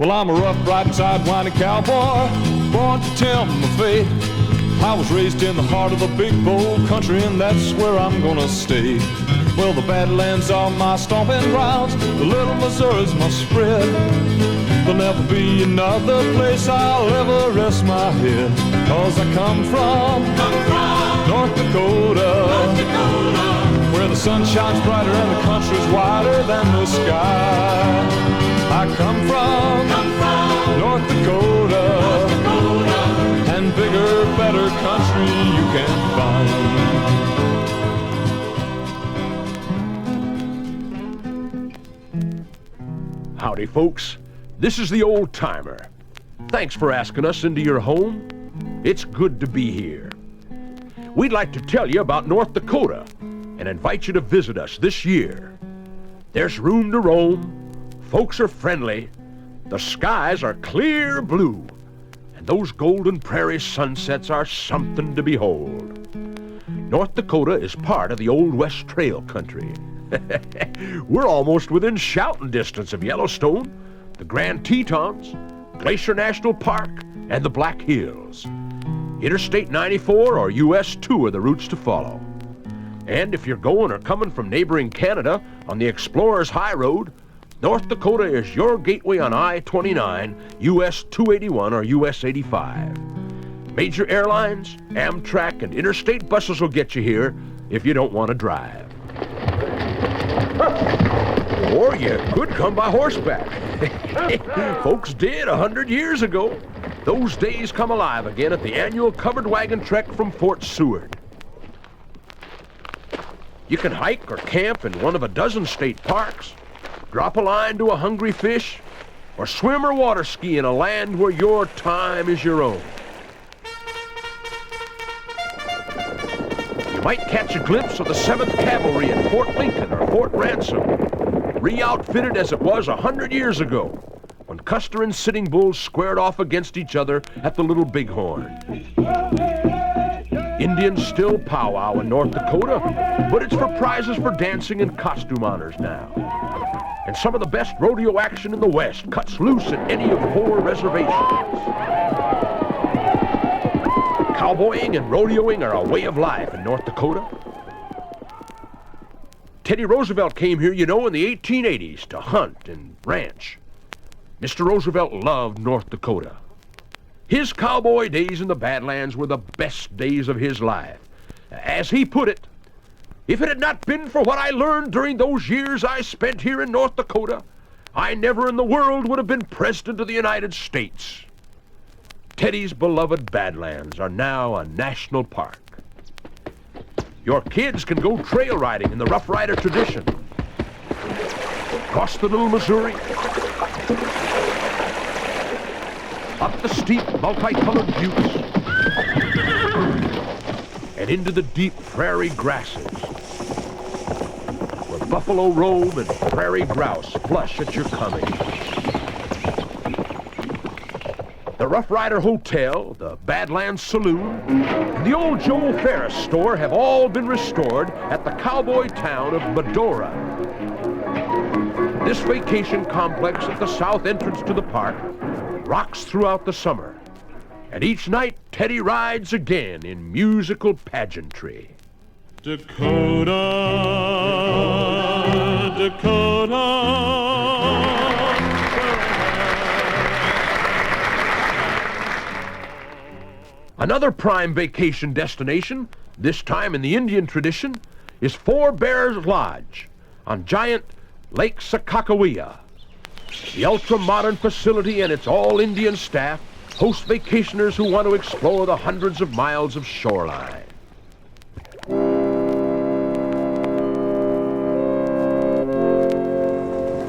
Well, I'm a rough, right sidewinding cowboy, born to tempt my fate. I was raised in the heart of the big bold country, and that's where I'm gonna stay. Well, the Badlands are my stomping grounds, the little Missouri's my spread. There'll never be another place I'll ever rest my head, 'cause I come from North Dakota, where the sun shines brighter and the country's wider than the sky. I come from North Dakota, and bigger, better country you can't find. Howdy, folks. This is the Old Timer. Thanks for asking us into your home. It's good to be here. We'd like to tell you about North Dakota and invite you to visit us this year. There's room to roam, folks are friendly, the skies are clear blue, and those golden prairie sunsets are something to behold. North Dakota is part of the Old West Trail country. We're almost within shouting distance of Yellowstone, the Grand Tetons, Glacier National Park, and the Black Hills. Interstate 94 or US 2 are the routes to follow. And if you're going or coming from neighboring Canada on the Explorers High Road, North Dakota is your gateway on I-29, US 281 or US 85. Major airlines, Amtrak, and interstate buses will get you here if you don't want to drive. Or you could come by horseback. Folks did 100 years ago. Those days come alive again at the annual covered wagon trek from Fort Seward. You can hike or camp in one of a dozen state parks, drop a line to a hungry fish, or swim or water ski in a land where your time is your own. You might catch a glimpse of the 7th Cavalry at Fort Lincoln or Fort Ransom, re-outfitted as it was 100 years ago, when Custer and Sitting Bull squared off against each other at the Little Bighorn. Indians still powwow in North Dakota, but it's for prizes for dancing and costume honors now. And some of the best rodeo action in the West cuts loose at any of 4 reservations. Cowboying and rodeoing are a way of life in North Dakota. Teddy Roosevelt came here, you know, in the 1880s to hunt and ranch. Mr. Roosevelt loved North Dakota. His cowboy days in the Badlands were the best days of his life. As he put it, if it had not been for what I learned during those years I spent here in North Dakota, I never in the world would have been President of the United States. Teddy's beloved Badlands are now a national park. Your kids can go trail riding in the Rough Rider tradition. Across the Little Missouri, up the steep, multicolored buttes, and into the deep prairie grasses, where buffalo roam and prairie grouse flush at your coming. The Rough Rider Hotel, the Badlands Saloon, and the old Joe Ferris store have all been restored at the cowboy town of Medora. This vacation complex at the south entrance to the park rocks throughout the summer, and each night Teddy rides again in musical pageantry. Dakota, Dakota. Another prime vacation destination, this time in the Indian tradition, is Four Bears Lodge on giant Lake Sakakawea. The ultra-modern facility and its all-Indian staff host vacationers who want to explore the hundreds of miles of shoreline.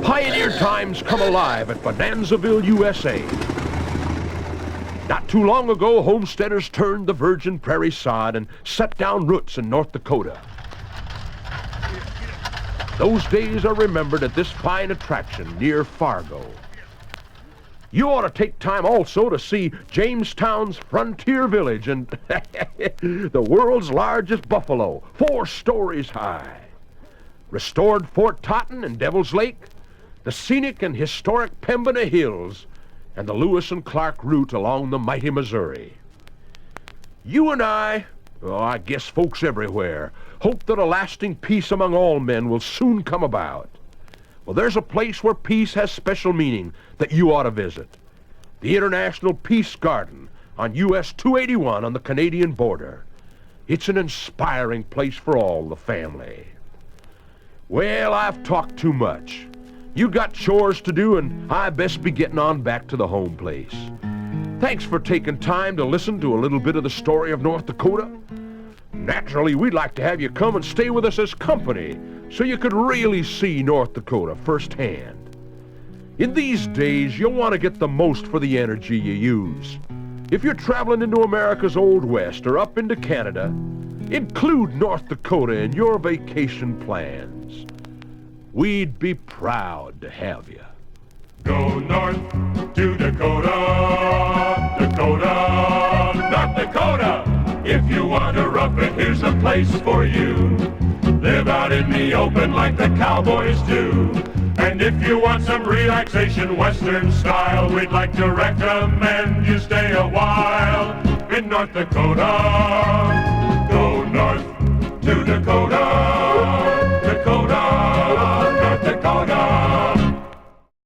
Pioneer times come alive at Bonanzaville, USA. Not too long ago, homesteaders turned the virgin prairie sod and set down roots in North Dakota. Those days are remembered at this fine attraction near Fargo. You ought to take time also to see Jamestown's Frontier Village and the world's largest buffalo, 4 stories high. Restored Fort Totten and Devil's Lake, the scenic and historic Pembina Hills, and the Lewis and Clark route along the mighty Missouri. You and I guess folks everywhere, hope that a lasting peace among all men will soon come about. Well, there's a place where peace has special meaning that you ought to visit. The International Peace Garden on US 281 on the Canadian border. It's an inspiring place for all the family. Well, I've talked too much. You got chores to do, and I best be getting on back to the home place. Thanks for taking time to listen to a little bit of the story of North Dakota. Naturally, we'd like to have you come and stay with us as company so you could really see North Dakota firsthand. In these days, you'll want to get the most for the energy you use. If you're traveling into America's Old West or up into Canada, include North Dakota in your vacation plans. We'd be proud to have you. Go north to Dakota, Dakota, North Dakota. If you want to rough it, here's a place for you. Live out in the open like the cowboys do. And if you want some relaxation, Western style, we'd like to recommend you stay a while in North Dakota.